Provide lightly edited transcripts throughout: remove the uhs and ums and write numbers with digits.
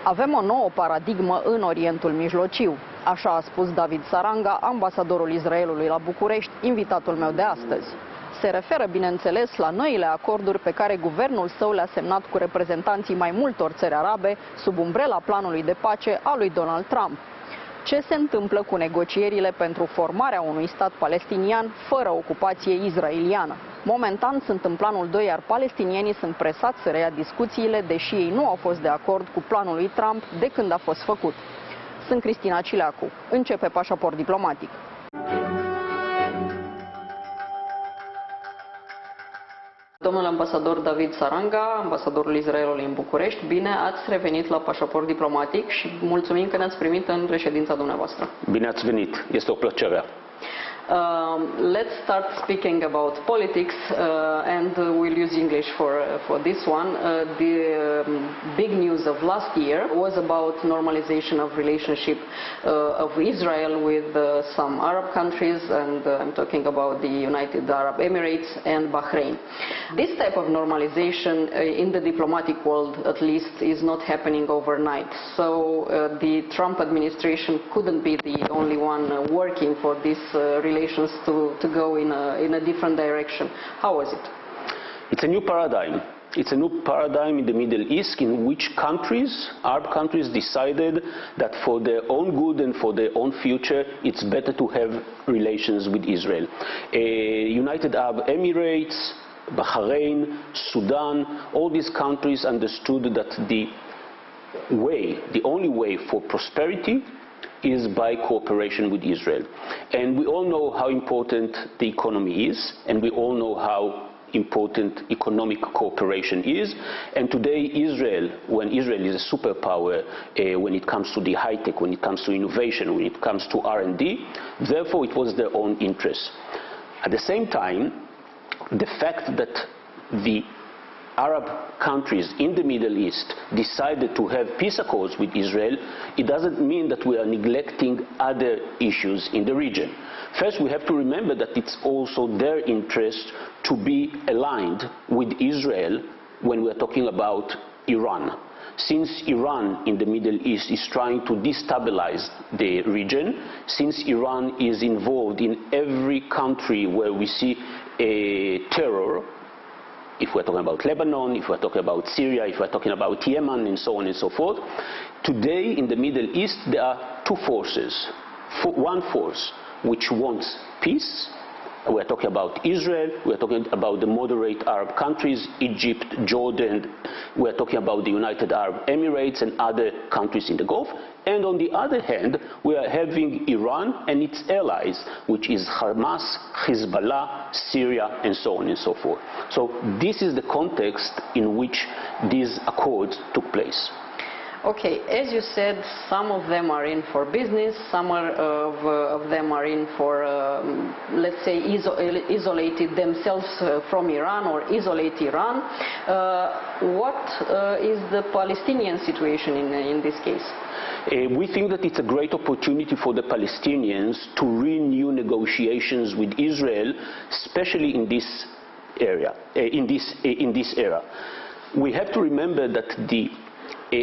Avem o nouă paradigmă în Orientul Mijlociu. Așa a spus David Saranga, ambasadorul Israelului la București, invitatul meu de astăzi. Se referă, bineînțeles, la noile acorduri pe care guvernul său le-a semnat cu reprezentanții mai multor țări arabe sub umbrela planului de pace a lui Donald Trump. Ce se întâmplă cu negocierile pentru formarea unui stat palestinian fără ocupație israeliană? Momentan sunt în planul 2, iar palestinienii sunt presați să reia discuțiile, deși ei nu au fost de acord cu planul lui Trump de când a fost făcut. Sunt Cristina Cileacu. Începe Pașaport Diplomatic. Domnul ambasador David Saranga, ambasadorul Israelului în București, bine ați revenit la Pașaport Diplomatic și mulțumim că ne-ați primit în reședința dumneavoastră. Bine ați venit, este o plăcere. Let's start speaking about politics and we'll use English for this one. The big news of last year was about normalization of relationship of Israel with some Arab countries, and I'm talking about the United Arab Emirates and Bahrain. This type of normalization in the diplomatic world, at least, is not happening overnight. So the Trump administration couldn't be the only one working for this relations to go in a different direction. How was it? It's a new paradigm. It's a new paradigm in the Middle East in which countries, Arab countries, decided that for their own good and for their own future, it's better to have relations with Israel. United Arab Emirates, Bahrain, Sudan, all these countries understood that the only way for prosperity is by cooperation with Israel. And we all know how important the economy is, and we all know how important economic cooperation is. And today Israel, when Israel is a superpower, when it comes to the high-tech, when it comes to innovation, when it comes to R&D, therefore it was their own interest. At the same time, the fact that the Arab countries in the Middle East decided to have peace accords with Israel, it doesn't mean that we are neglecting other issues in the region. First, we have to remember that it's also their interest to be aligned with Israel when we are talking about Iran. Since Iran in the Middle East is trying to destabilize the region, since Iran is involved in every country where we see a terror, if we're talking about Lebanon, if we're talking about Syria, if we're talking about Yemen, and so on and so forth, today in the Middle East there are two forces. One force which wants peace. We're talking about Israel, we're talking about the moderate Arab countries, Egypt, Jordan, we're talking about the United Arab Emirates and other countries in the Gulf. And on the other hand, we are having Iran and its allies, which is Hamas, Hezbollah, Syria, and so on and so forth. So this is the context in which these accords took place. Okay, as you said, some of them are in for business, some of them are in for, let's say, isolated themselves from Iran or isolate Iran. What is the Palestinian situation in this case? We think that it's a great opportunity for the Palestinians to renew negotiations with Israel, especially in this area. In this era, we have to remember that the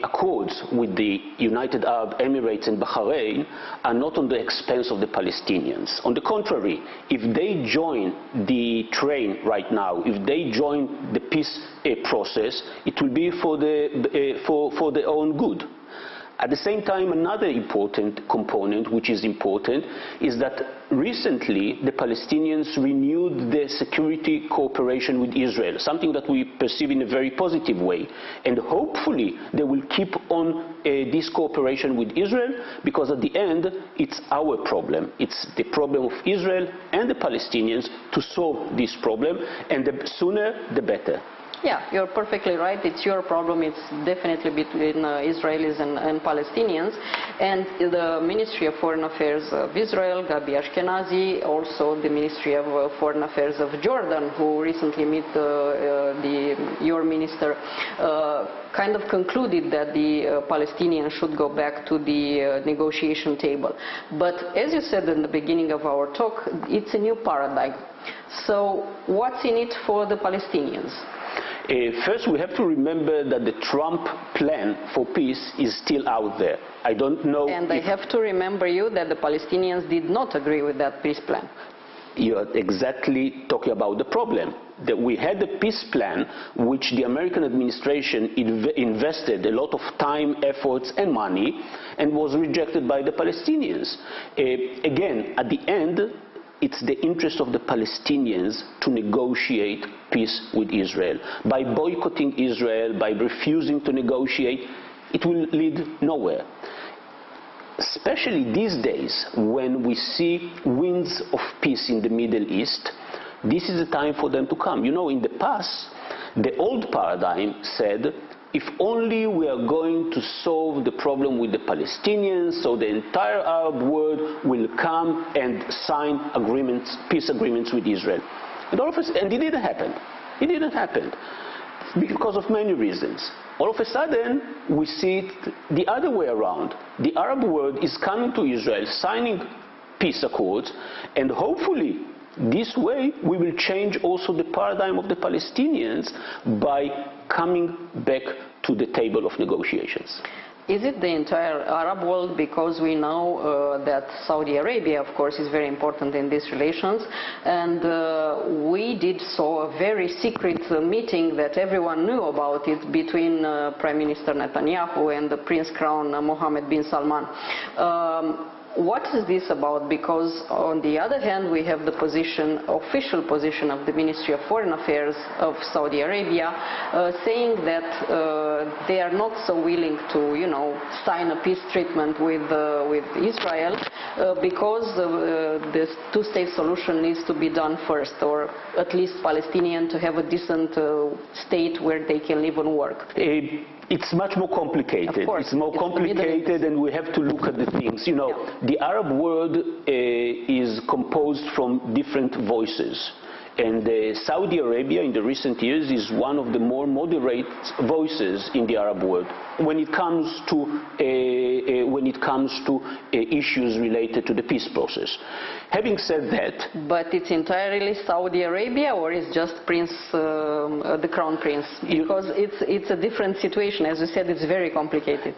accords with the United Arab Emirates and Bahrain are not on the expense of the Palestinians. On the contrary, if they join the train right now, if they join the peace process, it will be for their own good. At the same time, another important component, which is important, is that recently the Palestinians renewed their security cooperation with Israel, something that we perceive in a very positive way. And hopefully they will keep on this cooperation with Israel, because at the end it's our problem. It's the problem of Israel and the Palestinians to solve this problem, and the sooner the better. Yeah, you're perfectly right. It's your problem. It's definitely between Israelis and Palestinians. And the Ministry of Foreign Affairs of Israel, Gabi Ashkenazi, also the Ministry of Foreign Affairs of Jordan, who recently met your minister, kind of concluded that the Palestinians should go back to the negotiation table. But as you said in the beginning of our talk, it's a new paradigm. So what's in it for the Palestinians? First, we have to remember that the Trump plan for peace is still out there. I don't know. And I have to remember you that the Palestinians did not agree with that peace plan. You are exactly talking about the problem. That we had a peace plan which the American administration invested a lot of time, efforts and money and was rejected by the Palestinians. Again, at the end, it's the interest of the Palestinians to negotiate peace with Israel. By boycotting Israel, by refusing to negotiate, it will lead nowhere. Especially these days, when we see winds of peace in the Middle East, this is the time for them to come. You know, in the past, the old paradigm said, if only we are going to solve the problem with the Palestinians, so the entire Arab world will come and sign agreements, peace agreements with Israel. And it didn't happen. It didn't happen because of many reasons. All of a sudden, we see it the other way around. The Arab world is coming to Israel, signing peace accords, and hopefully this way we will change also the paradigm of the Palestinians by coming back to the table of negotiations. Is it the entire Arab world? Because we know that Saudi Arabia, of course, is very important in these relations, and we did saw a very secret meeting that everyone knew about it between Prime Minister Netanyahu and the Prince Crown Mohammed bin Salman. What is this about? Because on the other hand, we have the position, official position of the Ministry of Foreign Affairs of Saudi Arabia saying that they are not so willing to, you know, sign a peace treatment with Israel because this two-state solution needs to be done first, or at least Palestinian to have a decent state where they can live and work. It's much more complicated. Of course, it's more complicated, and we have to look at the things. You know, the Arab world is composed from different voices. And Saudi Arabia in the recent years is one of the more moderate voices in the Arab world when it comes to issues related to the peace process. Having said that, but it's entirely Saudi Arabia, or is just the Crown Prince? Because it's a different situation. As you said, it's very complicated.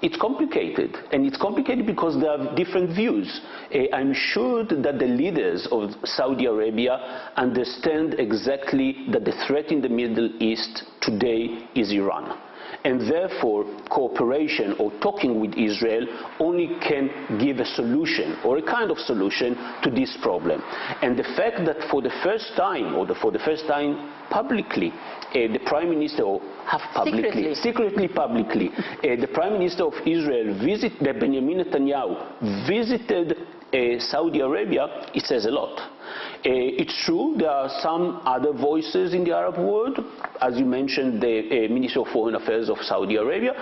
It's complicated, and it's complicated because there are different views. I'm sure that the leaders of Saudi Arabia understand exactly that the threat in the Middle East today is Iran. And therefore, cooperation or talking with Israel only can give a solution, or a kind of solution, to this problem. And the fact that for the first time, publicly, the Prime Minister, or half publicly, secretly publicly, the Prime Minister of Israel, Benjamin Netanyahu, visited Saudi Arabia, it says a lot. It's true, there are some other voices in the Arab world, as you mentioned, the Minister of Foreign Affairs of Saudi Arabia,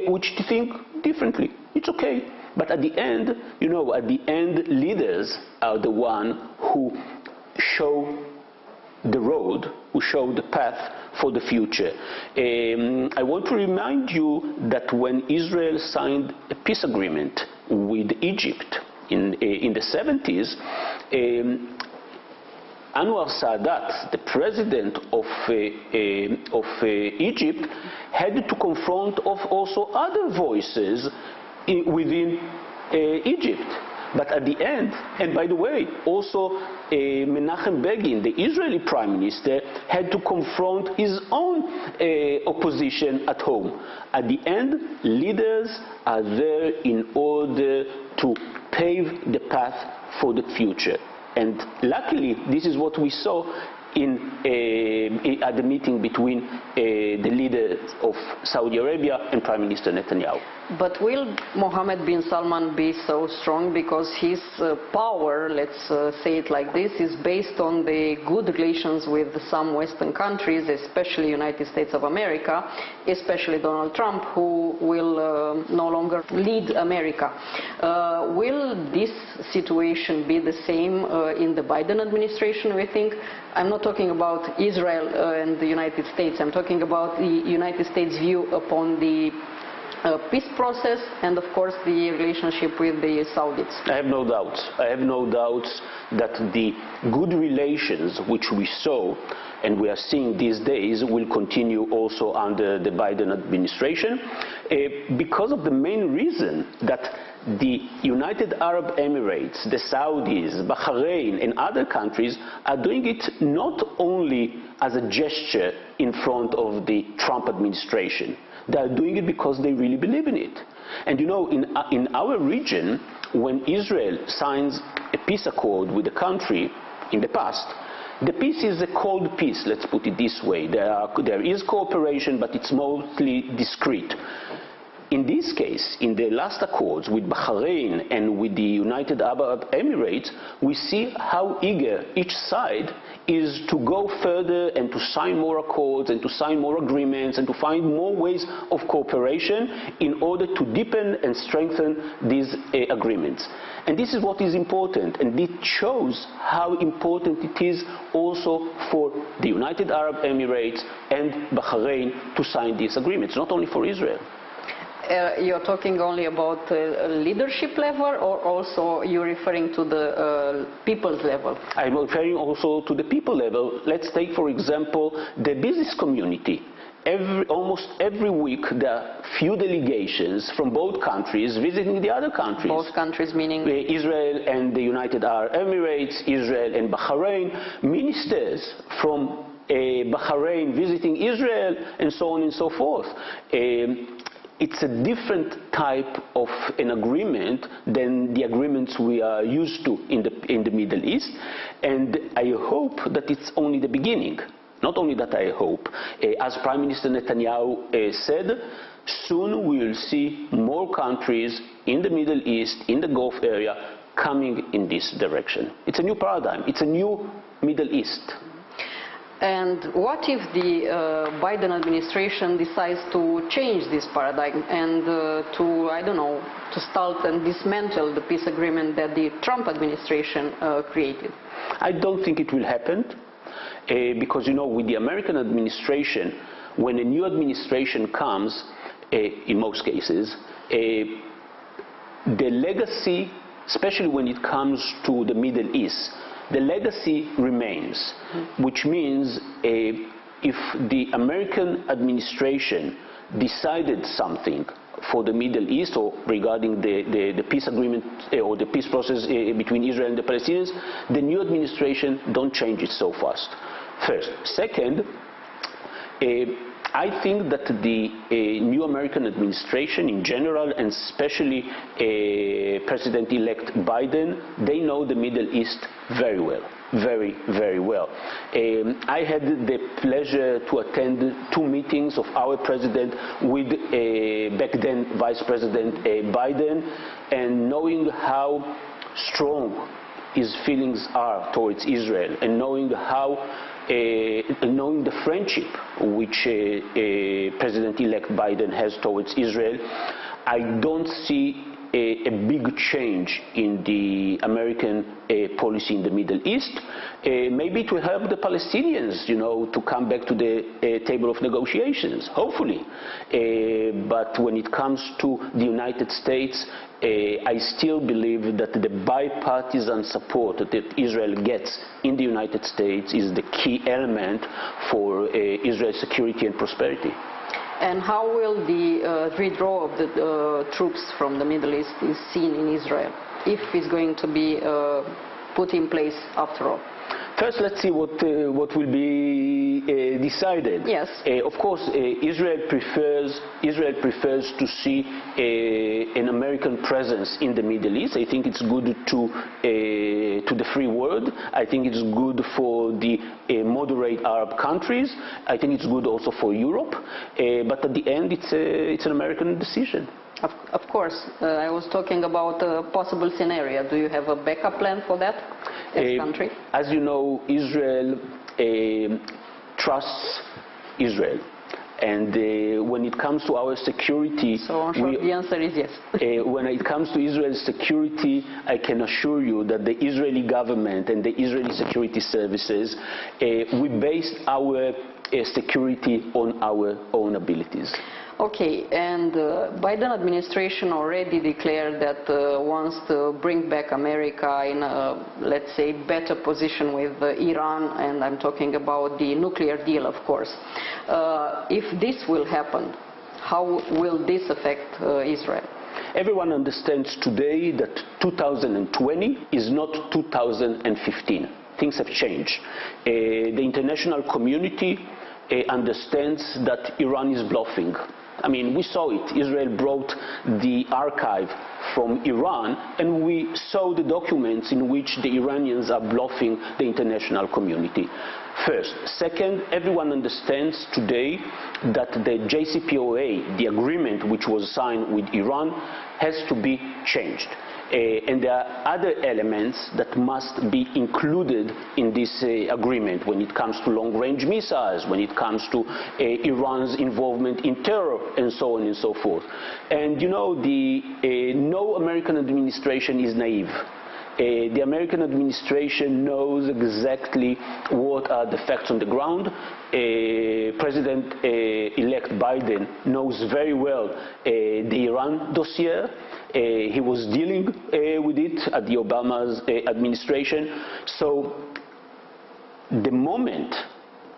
which think differently. It's okay. But at the end, you know, leaders are the ones who show the road, who show the path for the future. I want to remind you that when Israel signed a peace agreement with Egypt in the 70s, Anwar Sadat, the president of Egypt, had to confront also other voices within Egypt. But at the end, and by the way, also Menachem Begin, the Israeli Prime Minister, had to confront his own opposition at home. At the end, leaders are there in order to pave the path for the future. And luckily, this is what we saw at the meeting between the leaders of Saudi Arabia and Prime Minister Netanyahu. But will Mohammed bin Salman be so strong because his power, let's say it like this, is based on the good relations with some Western countries, especially United States of America, especially Donald Trump, who will no longer lead America. Will this situation be the same in the Biden administration, we think? I'm not talking about Israel and the United States. I'm talking about the United States' view upon the peace process and, of course, the relationship with the Saudis. I have no doubts. I have no doubts that the good relations which we saw and we are seeing these days will continue also under the Biden administration because of the main reason that the United Arab Emirates, the Saudis, Bahrain and other countries are doing it not only as a gesture in front of the Trump administration. They are doing it because they really believe in it. And you know, in our region, when Israel signs a peace accord with a country in the past, the peace is a cold peace, let's put it this way. There is cooperation, but it's mostly discreet. In this case, in the last accords with Bahrain and with the United Arab Emirates, we see how eager each side is to go further and to sign more accords and to sign more agreements and to find more ways of cooperation in order to deepen and strengthen these agreements. And this is what is important, and it shows how important it is also for the United Arab Emirates and Bahrain to sign these agreements, not only for Israel. You're talking only about leadership level, or also you're referring to the people's level? I'm referring also to the people level. Let's take, for example, the business community. Almost every week there are few delegations from both countries visiting the other countries. Both countries meaning? Israel and the United Arab Emirates, Israel and Bahrain, ministers from Bahrain visiting Israel, and so on and so forth. It's a different type of an agreement than the agreements we are used to in the Middle East, and I hope that it's only the beginning. Not only that I hope, as Prime Minister Netanyahu said, soon we will see more countries in the Middle East, in the Gulf area, coming in this direction. It's a new paradigm. It's a new Middle East. And what if the Biden administration decides to change this paradigm and to, I don't know, to start and dismantle the peace agreement that the Trump administration created? I don't think it will happen because, you know, with the American administration, when a new administration comes, in most cases, the legacy, especially when it comes to the Middle East, the legacy remains, which means if the American administration decided something for the Middle East or regarding the peace agreement or the peace process between Israel and the Palestinians, the new administration don't change it so fast. First. Second, I think that the new American administration in general, and especially President-elect Biden, they know the Middle East very well, very, very well. I had the pleasure to attend 2 meetings of our president with back then Vice President Biden, and knowing how strong his feelings are towards Israel, and knowing how knowing the friendship which President-elect Biden has towards Israel, I don't see a big change in the American policy in the Middle East. Maybe it will help the Palestinians, you know, to come back to the table of negotiations, hopefully. But when it comes to the United States, I still believe that the bipartisan support that Israel gets in the United States is the key element for Israel's security and prosperity. And how will the withdrawal of the troops from the Middle East be seen in Israel, if it's going to be put in place after all? First, let's see what will be decided. Yes. Of course, Israel prefers to see an American presence in the Middle East. I think it's good to the free world. I think it's good for the moderate Arab countries. I think it's good also for Europe. But at the end, it's an American decision. Of course. I was talking about a possible scenario. Do you have a backup plan for that as a country? As you know, Israel trusts Israel. And when it comes to our security... So the answer is yes. When it comes to Israel's security, I can assure you that the Israeli government and the Israeli security services, we based our security on our own abilities. Okay, and Biden administration already declared that wants to bring back America in a, let's say, better position with Iran, and I'm talking about the nuclear deal, of course. If this will happen, how will this affect Israel? Everyone understands today that 2020 is not 2015. Things have changed. The international community understands that Iran is bluffing. I mean, we saw it. Israel brought the archive from Iran, and we saw the documents in which the Iranians are bluffing the international community. First. Second, everyone understands today that the JCPOA, the agreement which was signed with Iran, has to be changed. And there are other elements that must be included in this agreement when it comes to long-range missiles, when it comes to Iran's involvement in terror, and so on and so forth. And you know, no American administration is naive. The American administration knows exactly what are the facts on the ground. President-elect Biden knows very well the Iran dossier. He was dealing with it at the Obama's administration. So the moment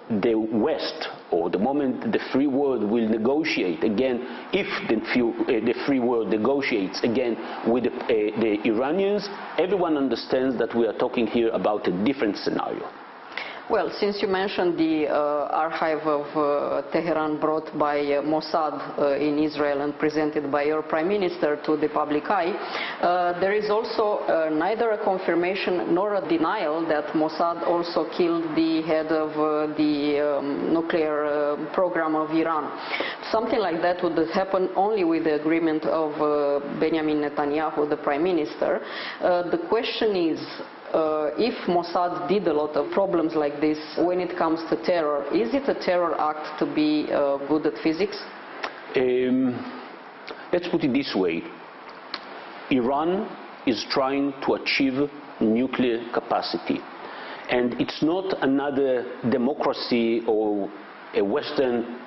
the West, or the moment the free world will negotiate again, if the free world negotiates again with the Iranians, everyone understands that we are talking here about a different scenario. Well, since you mentioned the archive of Tehran brought by Mossad in Israel and presented by your prime minister to the public eye, there is also neither a confirmation nor a denial that Mossad also killed the head of the nuclear program of Iran. Something like that would happen only with the agreement of Benjamin Netanyahu, the prime minister. The question is, if Mossad did a lot of problems like this when it comes to terror, is it a terror act to be good at physics? Let's put it this way. Iran is trying to achieve nuclear capacity. And it's not another democracy or a Western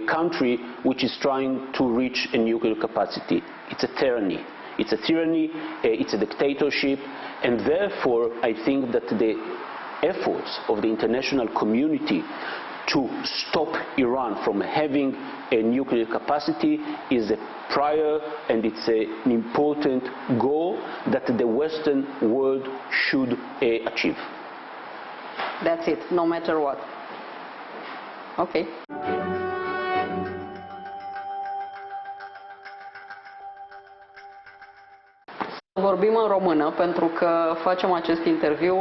country which is trying to reach a nuclear capacity. It's a tyranny. It's a tyranny, it's a dictatorship, and therefore I think that the efforts of the international community to stop Iran from having a nuclear capacity is a prior and it's an important goal that the Western world should achieve. That's it, no matter what. Okay. Vorbim în română pentru că facem acest interviu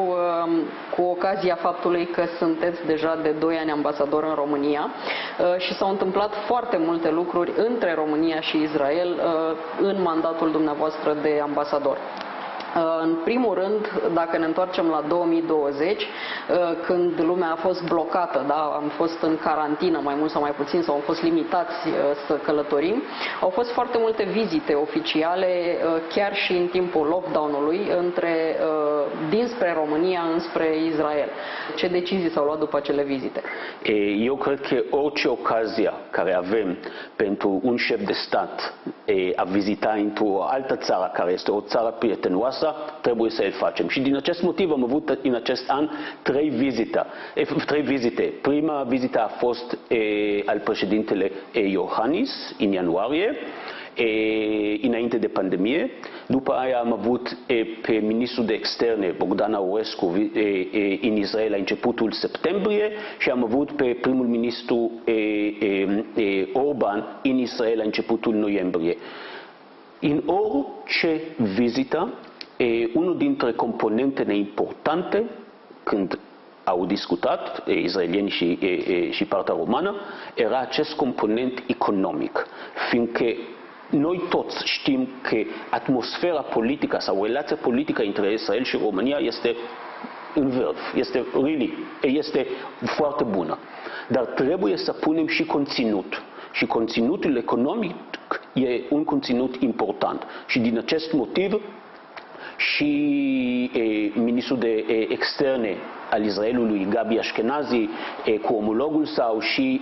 cu ocazia faptului că sunteți deja de 2 ani ambasador în România și s-au întâmplat foarte multe lucruri între România și Israel în mandatul dumneavoastră de ambasador. În primul rând, dacă ne întoarcem la 2020, când lumea a fost blocată, da, am fost în carantină mai mult sau mai puțin, sau am fost limitați să călătorim, au fost foarte multe vizite oficiale, chiar și în timpul lockdown-ului, dinspre România înspre Israel. Ce decizii s-au luat după acele vizite? Eu cred că orice ocazie care avem pentru un șef de stat a vizita într-o altă țară, care este o țară prietenoasă, trebuie să le facem. Și din acest motiv am avut în acest an 3 vizite. Prima vizită a fost al președintele Iohannis în ianuarie, înainte de pandemie. După aia am avut pe ministrul de externe, Bogdan Aurescu, în Israel la începutul septembrie și am avut pe primul ministru Orban în Israel la începutul noiembrie. În orice vizită, unul dintre componentele importante când au discutat israelieni și partea romană era acest component economic, fiindcă noi toți știm că atmosfera politică sau relația politică între Israel și România este în vârf, este foarte bună. Dar trebuie să punem și conținut. Și conținutul economic e un conținut important. Și din acest motiv și ministrul de externe al Israelului, Gabi Ashkenazi, cu omologul său și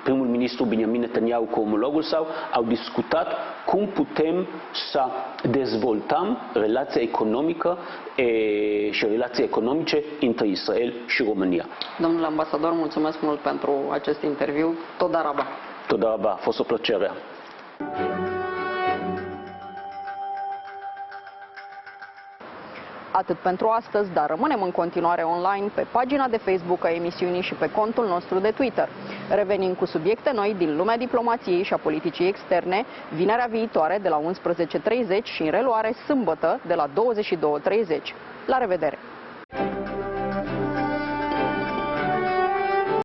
primul ministru Benjamin Netanyahu cu omologul său au discutat cum putem să dezvoltăm relația economică și relații economice între Israel și România. Domnule ambasador, mulțumesc mult pentru acest interviu. Toda raba. Toda raba, a fost o plăcere. Atât pentru astăzi, dar rămânem în continuare online pe pagina de Facebook a emisiunii și pe contul nostru de Twitter. Revenim cu subiecte noi din lumea diplomației și a politicii externe, vinerea viitoare de la 11:30 și în reluare sâmbătă de la 22:30. La revedere!